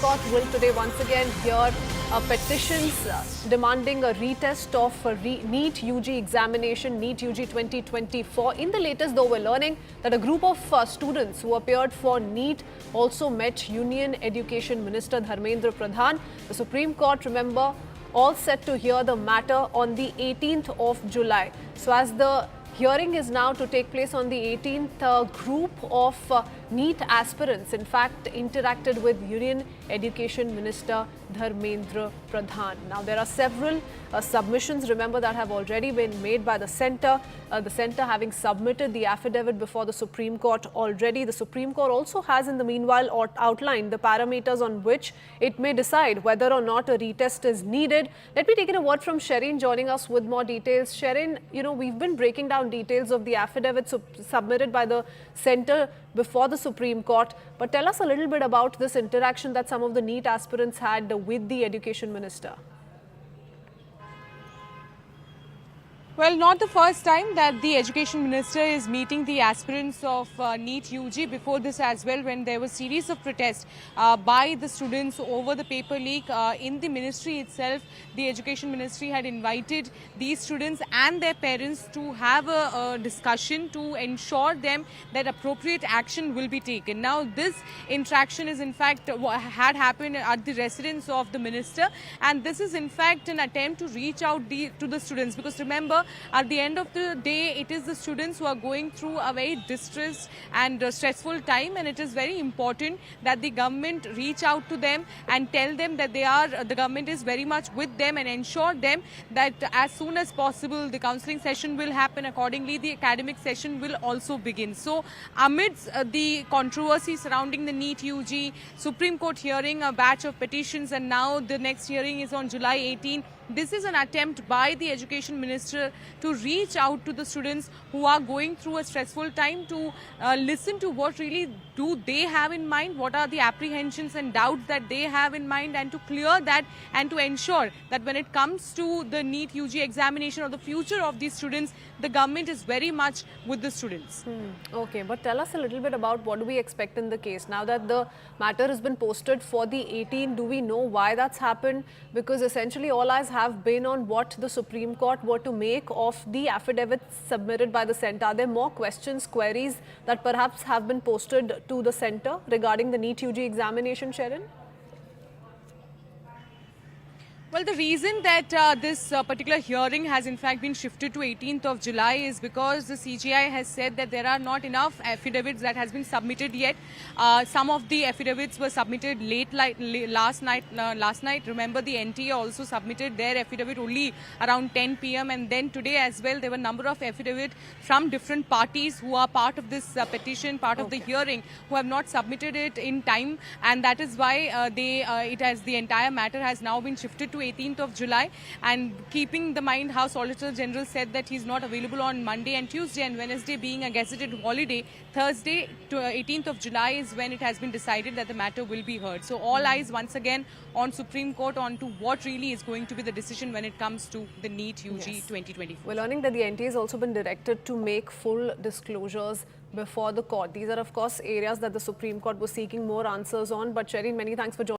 Court will today once again hear petitions demanding a retest of NEET UG examination, NEET UG 2024. In the latest, though, we're learning that a group of students who appeared for NEET also met Union Education Minister Dharmendra Pradhan. The Supreme Court, remember, all set to hear the matter on the 18th of July. So as the hearing is now to take place on the 18th, a group of NEET aspirants, in fact, interacted with Union Education Minister Dharmendra Pradhan. Now, there are several submissions, remember, that have already been made by the centre having submitted the affidavit before the Supreme Court already. The Supreme Court also has, in the meanwhile, outlined the parameters on which it may decide whether or not a retest is needed. Let me take a word from Sherin joining us with more details. Sherin, we've been breaking down details of the affidavit submitted by the centre before the Supreme Court. But tell us a little bit about this interaction that some of the NEET aspirants had with the Education Minister. Well, not the first time that the Education Minister is meeting the aspirants of NEET UG. Before this as well, when there was a series of protests by the students over the paper leak in the ministry itself, the Education Ministry had invited these students and their parents to have a discussion to ensure them that appropriate action will be taken. Now, this interaction is in fact had happened at the residence of the minister, and this is in fact an attempt to reach out to the students, because remember, at the end of the day, it is the students who are going through a very distressed and stressful time, and it is very important that the government reach out to them and tell them that the government is very much with them, and ensure them that as soon as possible the counselling session will happen. Accordingly, the academic session will also begin. So amidst the controversy surrounding the NEET UG, Supreme Court hearing a batch of petitions, and now the next hearing is on July 18. This is an attempt by the Education Minister to reach out to the students who are going through a stressful time, to listen to what really do they have in mind, what are the apprehensions and doubts that they have in mind, and to clear that, and to ensure that when it comes to the NEET UG examination or the future of these students, the government is very much with the students. Okay, but tell us a little bit about what do we expect in the case. Now that the matter has been posted for the 18th, do we know why that's happened? Because essentially all eyes have been on what the Supreme Court were to make of the affidavit submitted by the centre. Are there more questions, queries that perhaps have been posted to the centre regarding the NEET UG examination, Sherin? Well, the reason that this particular hearing has in fact been shifted to 18th of July is because the CJI has said that there are not enough affidavits that has been submitted yet. Some of the affidavits were submitted last night. Remember, the NTA also submitted their affidavit only around 10 p.m. and then today as well there were a number of affidavits from different parties who are part of this petition, part of the hearing, who have not submitted it in time, and that is why the entire matter has now been shifted to 18th of July, and keeping in mind how Solicitor General said that he's not available on Monday and Tuesday, and Wednesday being a gazetted holiday, Thursday to 18th of July is when it has been decided that the matter will be heard. So all eyes once again on Supreme Court, on to what really is going to be the decision when it comes to the NEET UG 2024. We're learning that the NTA has also been directed to make full disclosures before the court. These are of course areas that the Supreme Court was seeking more answers on. But Sherin, many thanks for joining.